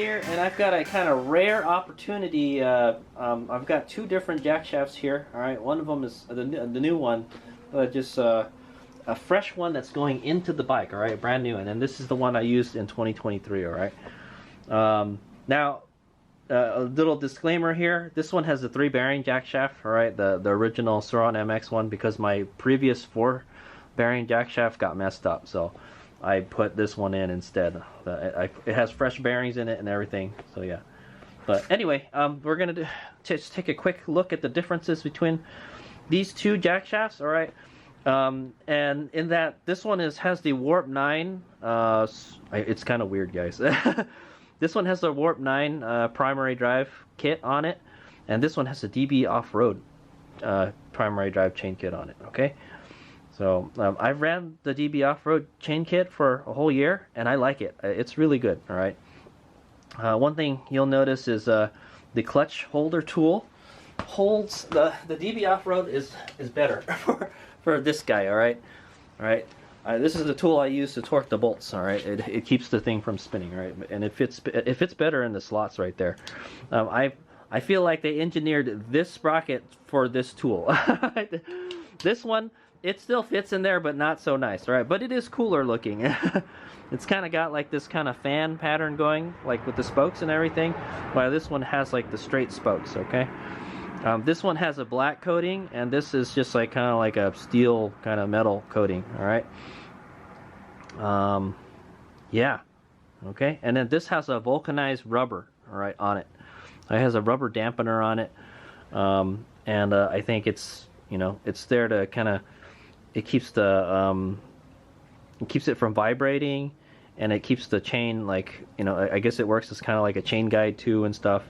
here, and I've got a kind of rare opportunity. I've got two different jack shafts here. All right, one of them is the new one, just a fresh one that's going into the bike. All right, brand new, and then this is the one I used in 2023. All right. Now, a little disclaimer here. This one has the 3-bearing jack shaft. All right, the original Sur-Ron MX one, because my previous 4-bearing jack shaft got messed up, so I put this one in instead. It has fresh bearings in it and everything, so yeah. But anyway, we're gonna just take a quick look at the differences between these two jack shafts. All right, and in that this one has the Warp 9. It's kind of weird, guys. This one has the Warp 9 primary drive kit on it, and this one has a DB off-road primary drive chain kit on it. Okay. So I've ran the DB off-road chain kit for a whole year, and I like it. It's really good. All right. One thing you'll notice is the clutch holder tool holds the DB off-road is better for this guy. All right. All right. This is the tool I use to torque the bolts. All right. It keeps the thing from spinning. Right. And it fits better in the slots right there. I feel like they engineered this sprocket for this tool. This one, it still fits in there, but not so nice, all right? But it is cooler looking. It's kind of got like this kind of fan pattern going, like with the spokes and everything, while this one has like the straight spokes, okay? This one has a black coating, and this is just like kind of like a steel kind of metal coating, all right? Yeah, okay? And then this has a vulcanized rubber, all right, on it. It has a rubber dampener on it, and I think it's, you know, it's there to kind of, it keeps it from vibrating, and it keeps the chain, like, you know, I guess it works as kind of like a chain guide too and stuff,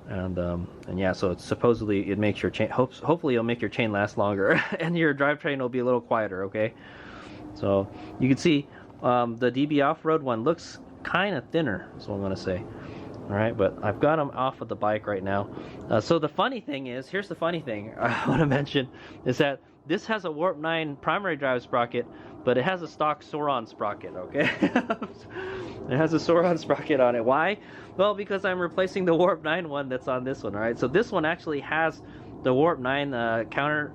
and yeah, so it's supposedly it makes your chain, hopefully it'll make your chain last longer, and your drivetrain will be a little quieter. Okay, so you can see the DB off-road one looks kind of thinner, is what I'm gonna say. All right, but I've got them off of the bike right now. So the funny thing is, here's the funny thing I want to mention, is that this has a Warp 9 primary drive sprocket, but it has a stock Sur-Ron sprocket, okay? It has a Sur-Ron sprocket on it. Why? Well, because I'm replacing the Warp 9 one that's on this one, all right? So this one actually has the Warp 9 counter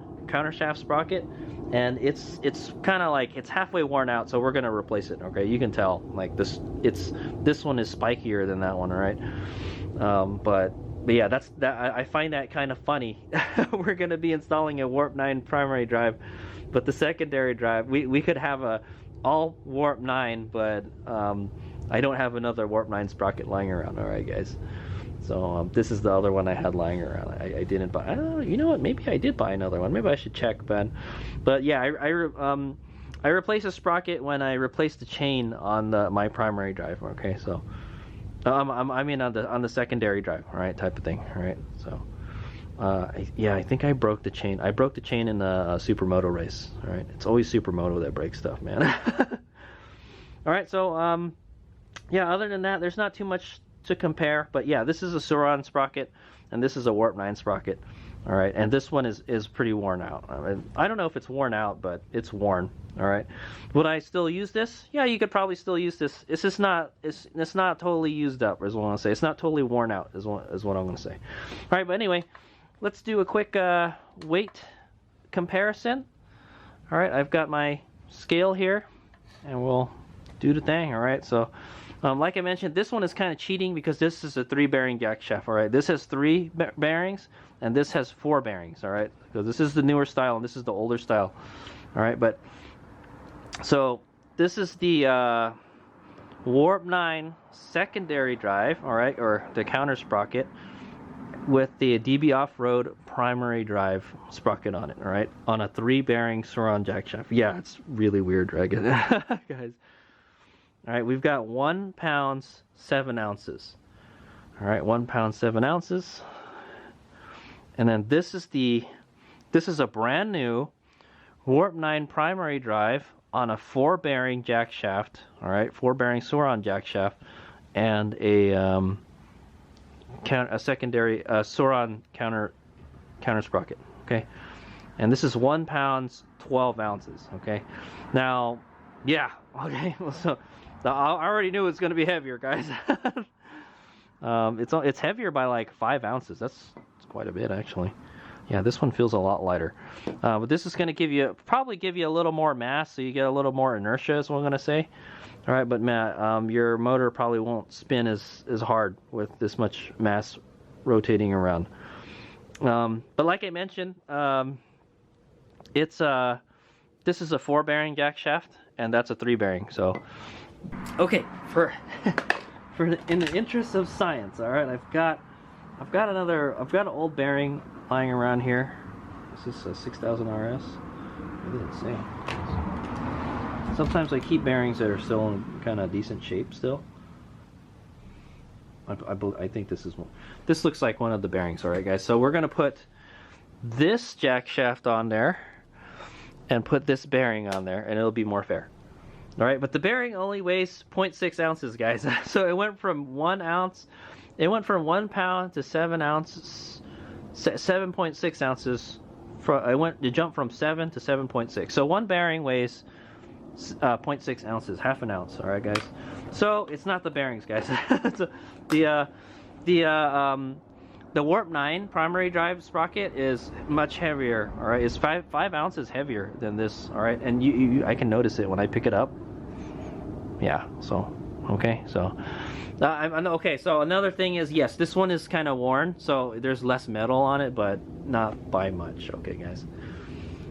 shaft sprocket, and it's kind of like, it's halfway worn out, so we're gonna replace it. Okay, you can tell, like, this one is spikier than that one, all right? But yeah, I find that kind of funny. We're gonna be installing a Warp 9 primary drive, but the secondary drive, we could have a all Warp 9, but I don't have another Warp 9 sprocket lying around. All right, guys. So this is the other one I had lying around. I didn't buy. I don't know. You know what? Maybe I did buy another one. Maybe I should check, Ben. But yeah, I replaced a sprocket when I replaced the chain on my primary drive. Okay, so I mean on the secondary drive, right? Type of thing, right? So yeah, I think I broke the chain. I broke the chain in a supermoto race. All right, it's always supermoto that breaks stuff, man. All right, so yeah. Other than that, there's not too much to compare, but yeah, this is a Sur-Ron sprocket, and this is a Warp 9 sprocket. All right, and this one is pretty worn out. I don't know if it's worn out, but it's worn. All right, would I still use this? Yeah, you could probably still use this. It's just not it's not totally used up, is what I'm gonna say. It's not totally worn out, is what I'm gonna say. All right, but anyway, let's do a quick weight comparison. All right, I've got my scale here, and we'll do the thing. All right, so. Like I mentioned, this one is kind of cheating because this is a 3-bearing jack shaft. All right, this has 3 bearings, and this has 4 bearings. All right, so this is the newer style, and this is the older style. All right, but so this is the Warp 9 secondary drive. All right, or the counter sprocket with the DB off-road primary drive sprocket on it. All right, on a 3-bearing Sur-Ron jack shaft. Yeah, it's really weird, right, guys? All right, we've got 1 pound 7 ounces. All right, 1 pound 7 ounces. And then this is a brand new Warp 9 primary drive on a 4-bearing jack shaft. All right, 4-bearing Sur-Ron jack shaft, and a secondary Sur-Ron counter sprocket. Okay, and this is 1 pound 12 ounces. Okay, now, yeah. Okay, so I already knew it was going to be heavier, guys. It's heavier by like 5 ounces. That's quite a bit actually. Yeah, this one feels a lot lighter. But this is going to probably give you a little more mass, so you get a little more inertia, is what I'm going to say. All right, but Matt, your motor probably won't spin as hard with this much mass rotating around. But like I mentioned, this is a 4-bearing jack shaft, and that's a 3-bearing. So, okay, in the interest of science, all right, I've got an old bearing lying around here. This is a 6000 RS. What does it say? Sometimes I keep bearings that are still in kind of decent shape still. I think this is one. This looks like one of the bearings. All right, guys. So we're gonna put this jack shaft on there and put this bearing on there, and it'll be more fair. All right, but the bearing only weighs 0.6 ounces, guys. So it went from 1 ounce. It went from 1 pound to 7 ounces, 7.6 ounces. It jumped from 7 to 7.6. So one bearing weighs 0.6 ounces, half an ounce. All right, guys. So it's not the bearings, guys. The Warp 9 primary drive sprocket is much heavier. All right, it's 5 ounces heavier than this. All right, and I can notice it when I pick it up. Yeah. So okay. So. Okay, so another thing is, yes, this one is kind of worn, so there's less metal on it, but not by much. Okay, guys.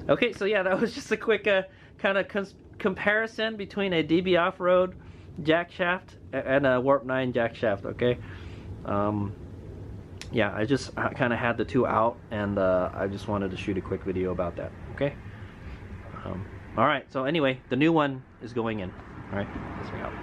Okay, so yeah, that was just a quick kind of comparison between a DB off-road jack shaft and a Warp 9 jack shaft. Okay. Yeah, I just kind of had the two out, and I just wanted to shoot a quick video about that. Okay. All right. So anyway, the new one is going in. All right. Let's bring out.